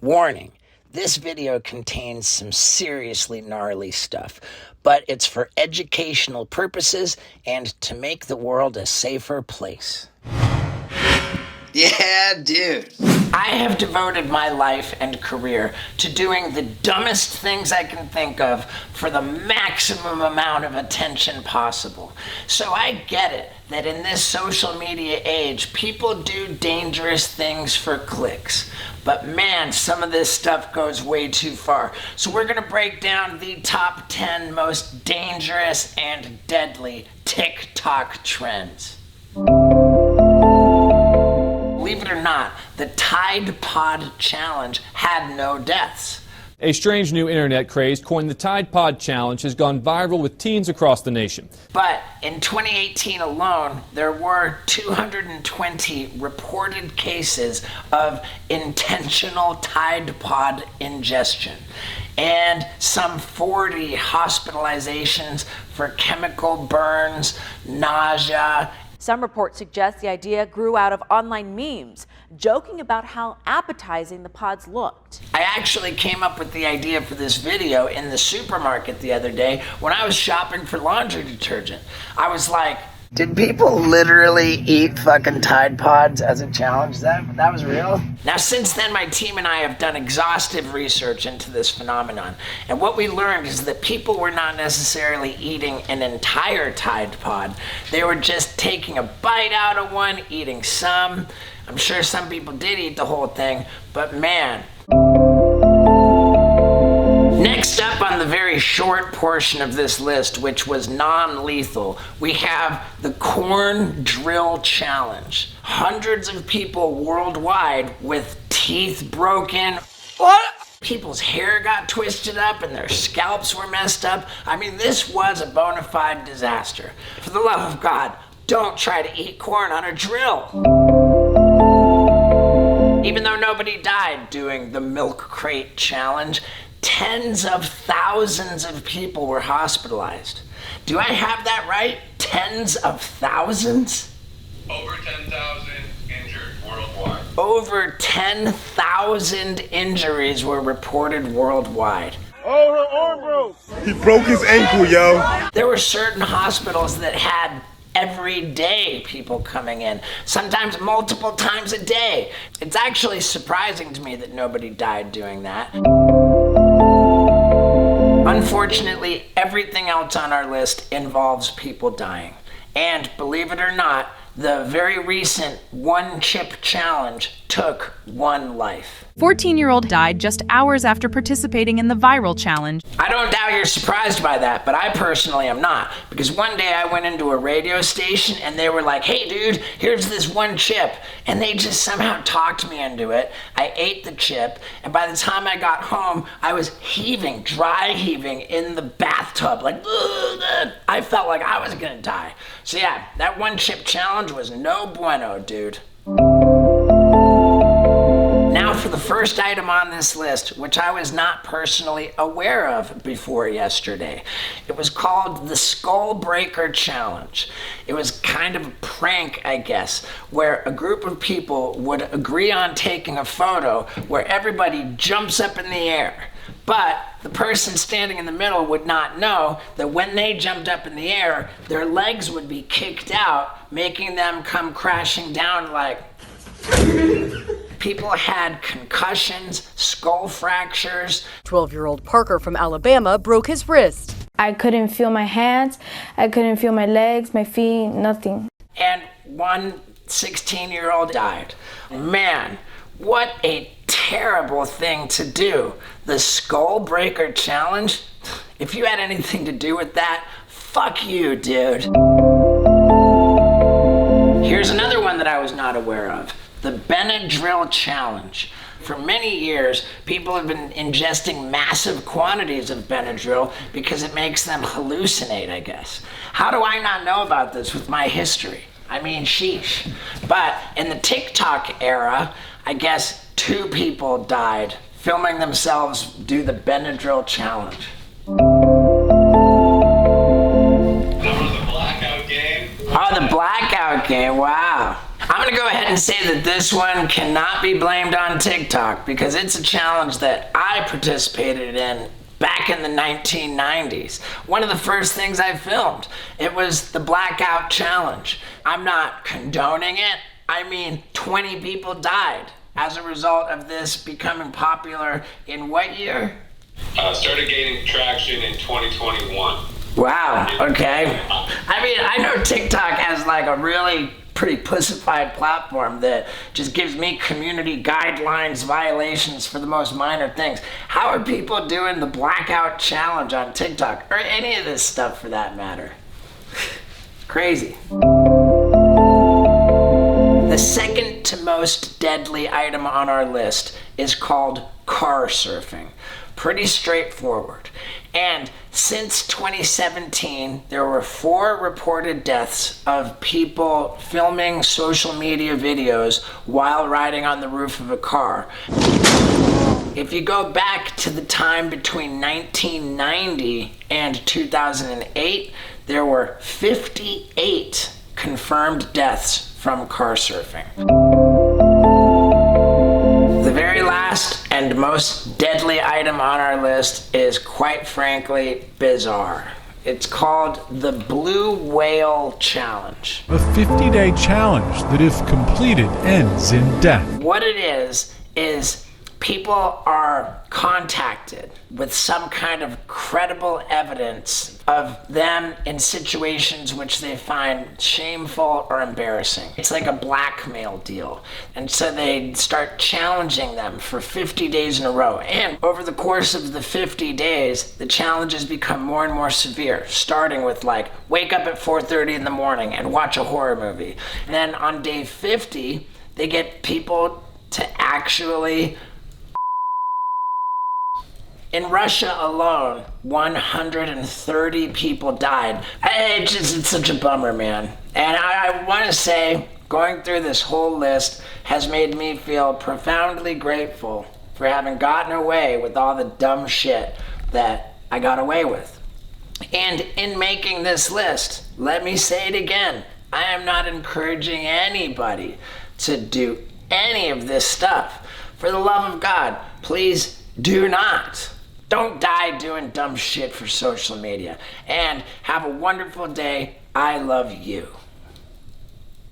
Warning, this video contains some seriously gnarly stuff, but it's for educational purposes and to make the world a safer place. Yeah, dude. I have devoted my life and career to doing the dumbest things I can think of for the maximum amount of attention possible. So I get it that in this social media age, people do dangerous things for clicks. But man, some of this stuff goes way too far. So we're gonna break down the top 10 most dangerous and deadly TikTok trends. Believe it or not, the Tide Pod Challenge had no deaths. A strange new internet craze coined the Tide Pod Challenge has gone viral with teens across the nation. But in 2018 alone, there were 220 reported cases of intentional Tide Pod ingestion and some 40 hospitalizations for chemical burns, nausea. Some reports suggest the idea grew out of online memes, joking about how appetizing the pods looked. I actually came up with the idea for this video in the supermarket the other day when I was shopping for laundry detergent. I was like, did people literally eat fucking Tide Pods as a challenge? That was real? Now, since then, my team and I have done exhaustive research into this phenomenon. And what we learned is that people were not necessarily eating an entire Tide Pod. They were just taking a bite out of one, eating some. I'm sure some people did eat the whole thing, but man. Next up on the very short portion of this list, which was non-lethal, we have the corn drill challenge. Hundreds of people worldwide with teeth broken. What? People's hair got twisted up and their scalps were messed up. I mean, this was a bona fide disaster. For the love of God, don't try to eat corn on a drill. Even though nobody died doing the milk crate challenge, tens of thousands of people were hospitalized. Do I have that right? Tens of thousands? Over 10,000 injured worldwide. Over 10,000 injuries were reported worldwide. Oh, her arm broke. He broke his ankle, yo. There were certain hospitals that had everyday people coming in, sometimes multiple times a day. It's actually surprising to me that nobody died doing that. Unfortunately, everything else on our list involves people dying. And believe it or not, the very recent one chip challenge took one life. 14-year-old died just hours after participating in the viral challenge. I don't doubt you're surprised by that, but I personally am not. Because one day I went into a radio station and they were like, hey dude, here's this one chip. And they just somehow talked me into it. I ate the chip, and by the time I got home, I was heaving, dry heaving in the bathtub. Like, ugh, I felt like I was gonna die. So yeah, that one chip challenge was no bueno, dude. Now for the first item on this list, which I was not personally aware of before yesterday. It was called the Skull Breaker Challenge. It was kind of a prank, I guess, where a group of people would agree on taking a photo where everybody jumps up in the air. But the person standing in the middle would not know that when they jumped up in the air, their legs would be kicked out, making them come crashing down like... People had concussions, skull fractures. 12-year-old Parker from Alabama broke his wrist. I couldn't feel my hands, I couldn't feel my legs, my feet, nothing. And one 16-year-old died. Man, what a terrible thing to do. The Skull Breaker Challenge? If you had anything to do with that, fuck you, dude. Here's another one that I was not aware of. The Benadryl Challenge. For many years, people have been ingesting massive quantities of Benadryl because it makes them hallucinate, I guess. How do I not know about this with my history? I mean, sheesh. But in the TikTok era, I guess 2 people died filming themselves do the Benadryl Challenge. That was the blackout game. Oh, the blackout game, wow. I'm I'm gonna go ahead and say that this one cannot be blamed on TikTok because it's a challenge that I participated in back in the 1990s. One of the first things I filmed, it was the blackout challenge. I'm not condoning it. I mean, 20 people died as a result of this becoming popular in what year? Started gaining traction in 2021. Wow, okay. I mean, I know TikTok has like a really pretty pussified platform that just gives me community guidelines, violations for the most minor things. How are people doing the blackout challenge on TikTok? Or any of this stuff for that matter? Crazy. The second to most deadly item on our list is called car surfing. Pretty straightforward. And since 2017, there were 4 reported deaths of people filming social media videos while riding on the roof of a car. If you go back to the time between 1990 and 2008, there were 58 confirmed deaths from car surfing. The very last and most deadly item on our list is quite frankly bizarre. It's called the Blue Whale Challenge. A 50-day challenge that, if completed, ends in death. What it is people are contacted with some kind of credible evidence of them in situations which they find shameful or embarrassing. It's like a blackmail deal. And so they start challenging them for 50 days in a row. And over the course of the 50 days, the challenges become more and more severe, starting with like, wake up at 4:30 in the morning and watch a horror movie. And then on day 50, they get people to actually... In Russia alone, 130 people died. It's such a bummer, man. And I want to say, going through this whole list has made me feel profoundly grateful for having gotten away with all the dumb shit that I got away with. And in making this list, let me say it again, I am not encouraging anybody to do any of this stuff. For the love of God, please do not. Don't die doing dumb shit for social media. And have a wonderful day. I love you.